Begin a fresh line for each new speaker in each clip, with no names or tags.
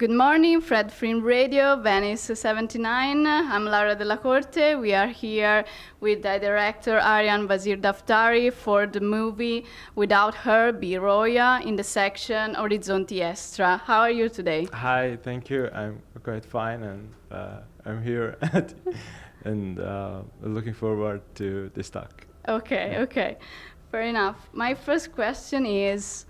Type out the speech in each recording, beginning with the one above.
Good morning, Fred Film Radio, Venice 79. I'm Laura Della Corte. We are here with the director Arian Vazirdaftari for the movie Without Her, Be Roya in the section Orizzonti Extra. How are you today?
Hi, thank you. I'm quite fine, and I'm here and looking forward to this talk.
Okay. Fair enough. My first question is,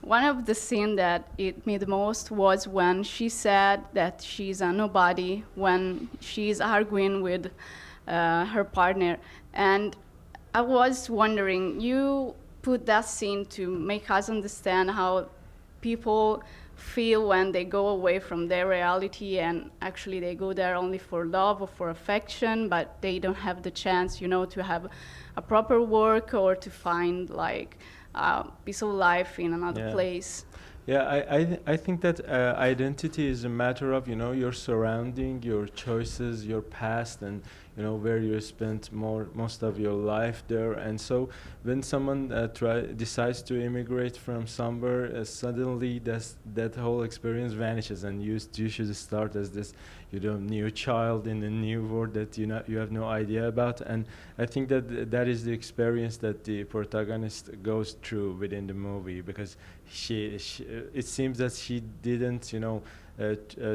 one of the scenes that hit me the most was when she said that she's a nobody when she's arguing with her partner. And I was wondering, you put that scene to make us understand how people feel when they go away from their reality and actually they go there only for love or for affection, but they don't have the chance, to have a proper work or to find like piece of life in another place.
Yeah, I think that identity is a matter of your surrounding, your choices, your past, and where you spent most of your life there. And so when someone decides to immigrate from somewhere, suddenly that whole experience vanishes, and you should start as this new child in a new world that you have no idea about. And I think that is the experience that the protagonist goes through within the movie, because it seems that she didn't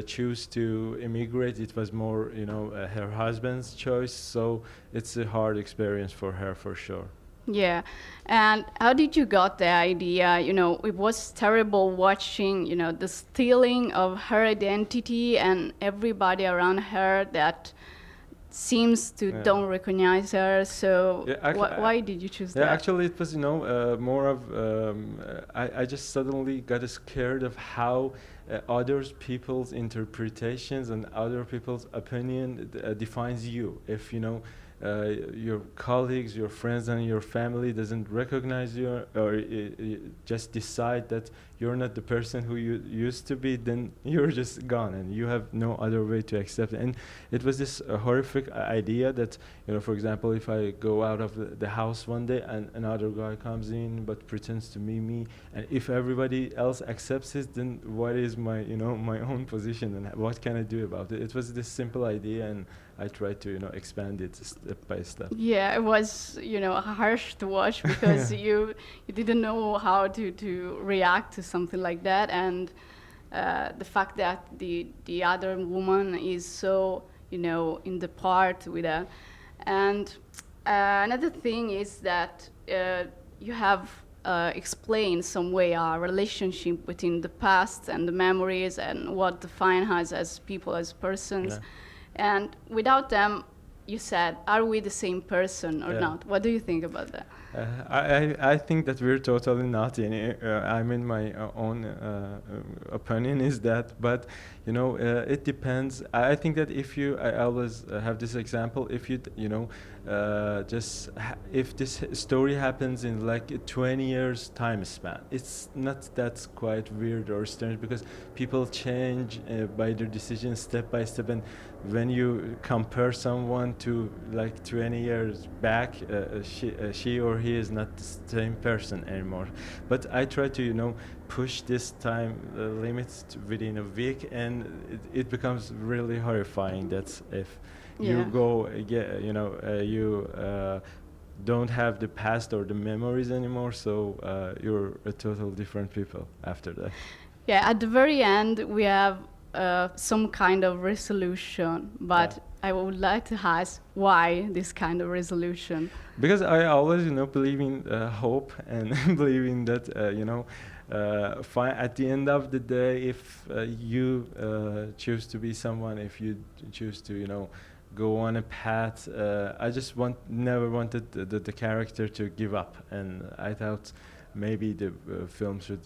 choose to immigrate. It was more her husband's choice, so it's a hard experience for her for sure.
Yeah. And how did you got the idea? It was terrible watching, the stealing of her identity and everybody around her that seems to don't recognize her. So why did you choose that?
Yeah, actually it was more of I just suddenly got scared of how other people's interpretations and other people's opinion defines you. If your colleagues, your friends, and your family doesn't recognize you, or just decide that you're not the person who you used to be, then you're just gone, and you have no other way to accept it. And it was this horrific idea that, for example, if I go out of the house one day and another guy comes in but pretends to be me, and if everybody else accepts it, then what is my my own position, and what can I do about it? It was this simple idea, and I tried to expand it step by step.
Yeah, it was harsh to watch because you didn't know how to react to something like that, and the fact that the other woman is so in the part with her. And another thing is that you have explained some way our relationship between the past and the memories and what define us as people, as persons.
Yeah.
And without them, you said, are we the same person or not? What do you think about that?
I think that we're totally not in it. I mean, my own opinion is that, but it depends. I think that I always have this example. If if this story happens in like a 20 years time span, it's not that quite weird or strange, because people change by their decisions step by step. And when you compare someone to like 20 years back, she or he is not the same person anymore. But I try to push this time limit within a week, and it becomes really horrifying. That's if you go you don't have the past or the memories anymore, so you're a total different people after that.
Yeah, at the very end we have some kind of resolution, but I would like to ask why this kind of resolution.
Because I always believe in hope, and believing that at the end of the day, if you choose to be someone, if you choose to go on a path, I just never wanted the character to give up, and I thought maybe the film should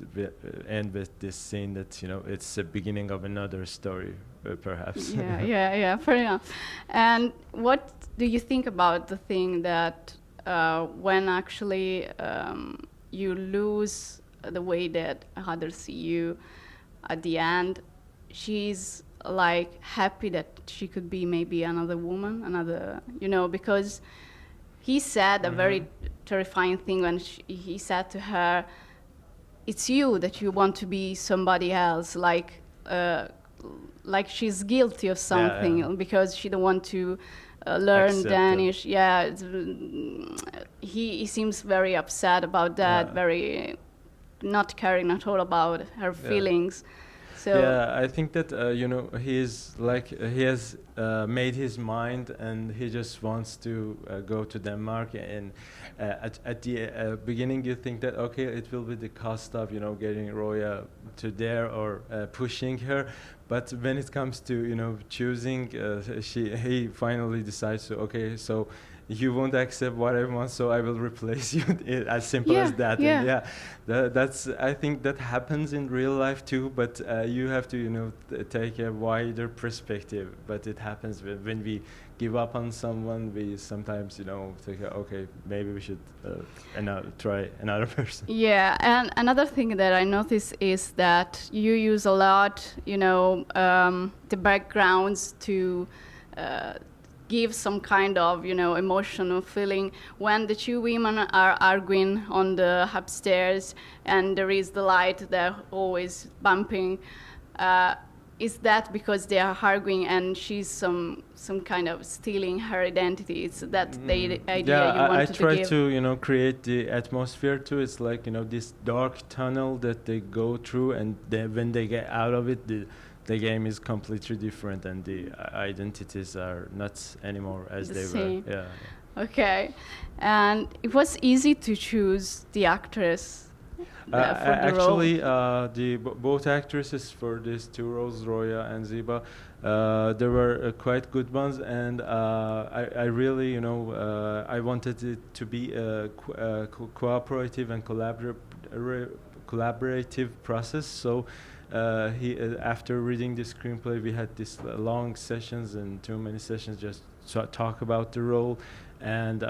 end with this scene that it's the beginning of another story, perhaps.
Yeah, fair enough. And what do you think about the thing that when actually you lose the way that others see you, at the end she's like happy that she could be maybe another woman, because he said a very terrifying thing when he said to her, it's you that you want to be somebody else, like like she's guilty of something because she don't want to learn
Accept
Danish. Yeah, he seems very upset about that, very not caring at all about her feelings. So
yeah, I think that he has made his mind, and he just wants to go to Denmark. And at the beginning, you think that okay, it will be the cost of getting Roya to there or pushing her. But when it comes to choosing, he finally decides to okay, so you won't accept what I want, so I will replace you. As simple as that.
Yeah.
And that's I think that happens in real life too. But you have to take a wider perspective. But it happens when we give up on someone. We sometimes think okay, maybe we should try another person.
Yeah, and another thing that I notice is that you use a lot, the backgrounds to give some kind of, emotional feeling. When the two women are arguing on the upstairs and there is the light, they're always bumping. Is that because they are arguing and she's some kind of stealing her identity? Is that the idea you wanted to give?
I try to create the atmosphere too. It's like this dark tunnel that they go through, and when they get out of it, the game is completely different, and the identities are not anymore as they were. Yeah.
Okay, and it was easy to choose the actress.
Actually, both actresses for these two roles, Roya and Ziba, they were quite good ones, and I really, I wanted it to be a cooperative and collaborative process. So after reading the screenplay, we had these long sessions and too many sessions just to talk about the role. And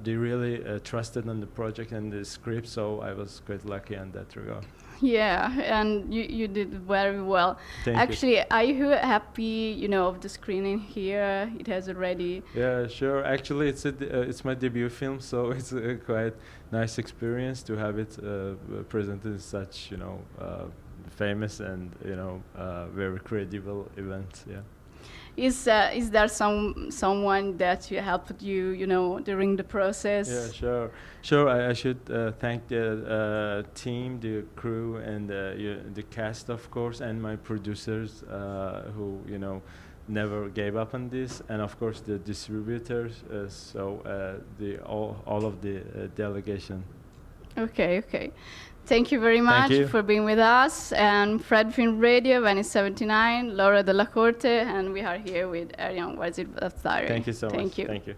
they really trusted on the project and the script, so I was quite lucky in that regard.
Yeah, and you did very well. Actually, are you happy, of the screening here? It has already.
Yeah, sure. Actually, it's my debut film, so it's a quite nice experience to have it presented in such, famous and very credible event. Yeah.
Is there someone that helped you, during the process?
Yeah, sure. I should thank the team, the crew, and the cast, of course, and my producers who never gave up on this, and of course the distributors. All of the delegation.
Okay. Thank you very much for being with us. And Fred Film Radio, Venice 79, Laura Della Corte, and we are here with Arian Vazirdaftari.
Thank you so much.
Thank you.
Thank you.